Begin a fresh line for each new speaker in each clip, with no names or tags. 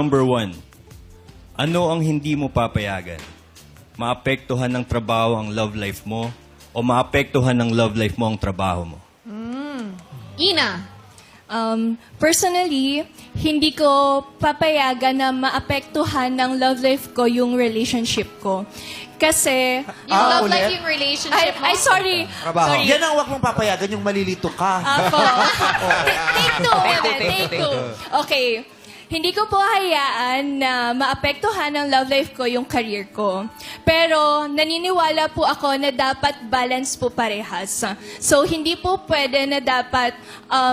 Number 1, ano ang hindi mo papayagan? Maapektuhan ng trabaho ang love life mo o maapektuhan ng love life mo ang trabaho mo?
Ina.
Personally, hindi ko papayagan na maapektuhan ng love life ko yung relationship ko. Kasi,
Yung love
ulit?
life, yung relationship mo.
sorry.
Trabaho.
Sorry.
Yan ang wag mong papayagan, yung malilito ka.
Apo. Take two. Take two. Okay. Hindi ko po hayaan na maapektuhan ng love life ko yung career ko. Pero naniniwala po ako na dapat balance po parehas. So, hindi po pwede na dapat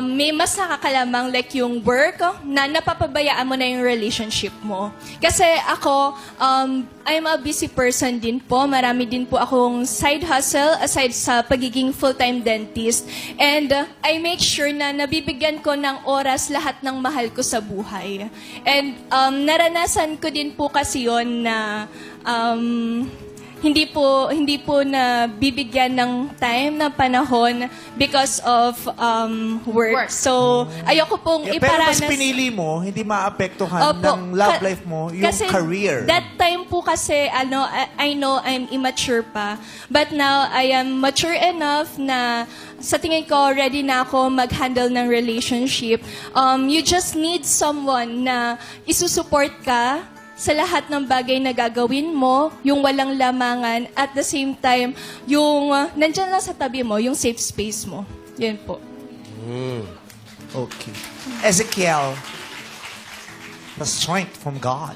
may mas nakakalamang like yung work na napapabayaan mo na yung relationship mo. Kasi ako, I'm a busy person din po. Marami din po akong side hustle aside sa pagiging full-time dentist. And I make sure na nabibigyan ko ng oras lahat ng mahal ko sa buhay. And naranasan ko din po kasi yon na hindi po na bibigyan ng time na panahon because of work. So, ayoko pong
Yeah, pero mas
iparanas.
pinili mo, hindi maapektuhan
Opo,
ng love life mo, yung
kasi
career.
That time po kasi, I know I'm immature pa. But now, I am mature enough na sa tingin ko, ready na ako mag-handle ng relationship. You just need someone na isusupport ka sa lahat ng bagay na gagawin mo, yung walang lamangan, at the same time, yung nandyan lang sa tabi mo, yung safe space mo. Yan po.
Okay. Ezekiel, the strength from God.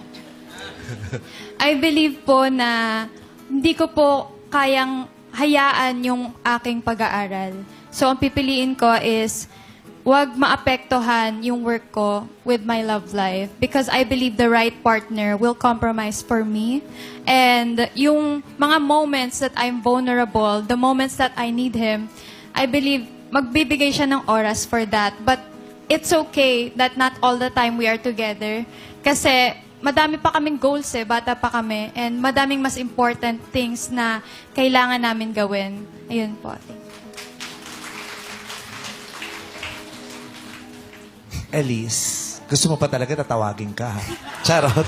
I believe po na hindi ko po kayang hayaan yung aking pag-aaral. So, ang pipiliin ko is wag maapektuhan yung work ko with my love life because I believe the right partner will compromise for me. And yung mga moments that I'm vulnerable, the moments that I need him, I believe magbibigay siya ng oras for that. But it's okay that not all the time we are together. Kasi madami pa kaming goals bata pa kami. And madaming mas important things na kailangan namin gawin. Ayun po.
Elise, gusto mo pa talaga tatawagin ka, ha? Charot.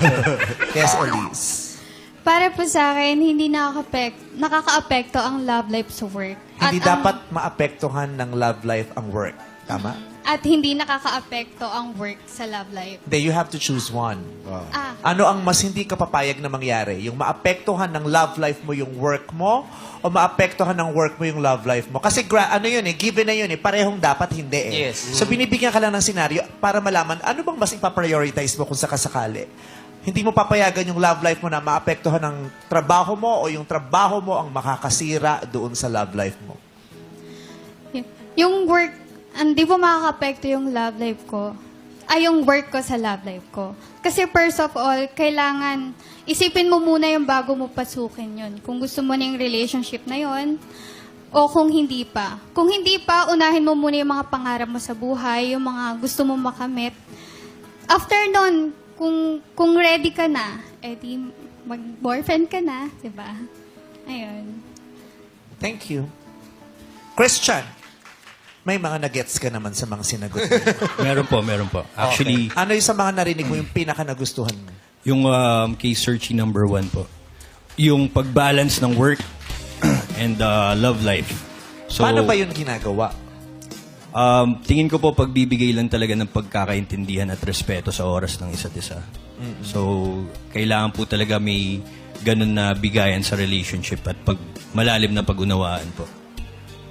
Yes, Elise.
Para po sa akin, hindi nakaka-apekto ang love life sa work.
Hindi
At
dapat maapektuhan ng love life ang work. Tama?
At hindi nakaka-apekto ang work sa love life.
Then you have to choose one.
Ah.
Ano ang mas hindi ka papayag na mangyari? Yung maapektuhan ng love life mo yung work mo o maapektuhan ng work mo yung love life mo? Kasi ano yun given na yun parehong dapat hindi
Yes.
So binibigyan ka lang ng senaryo para malaman ano bang mas ipaprioritize mo kung sakasakali. Hindi mo papayagan yung love life mo na maapektuhan ng trabaho mo o yung trabaho mo ang makakasira doon sa love life mo.
Yung work, hindi po makaka-apekto yung love life ko. Yung work ko sa love life ko. Kasi first of all, kailangan isipin mo muna yung bago mo pasukin yun. Kung gusto mo na yung relationship na yun, o kung hindi pa. Kung hindi pa, unahin mo muna yung mga pangarap mo sa buhay, yung mga gusto mo makamit. After nun, kung ready ka na, edi mag-boyfriend ka na, diba? Ayun.
Thank you. Christian, may mga nagets ka naman sa mga sinagot mo.
Meron po. Actually,
Ano yung sa mga narinig mo yung pinaka-nagustuhan mo?
yung case searching number 1 po. Yung pag-balance ng work and love life. So,
Paano ba yun ginagawa?
tingin ko po pagbibigay lang talaga ng pagkakaintindihan at respeto sa oras ng isa't isa. So, kailangan po talaga may ganun na bigayan sa relationship at malalim na pag-unawaan po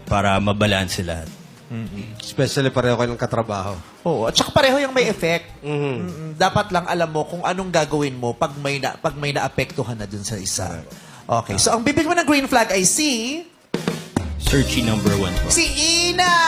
para mabalanse lahat.
Especially pareho kayo ng katrabaho.
Oo, at saka pareho yung may effect. Dapat lang alam mo kung anong gagawin mo pag may naapektuhan na dun sa isa. Okay, so ang bibig mo ng green flag ay si
Searching number 1 po.
Ina!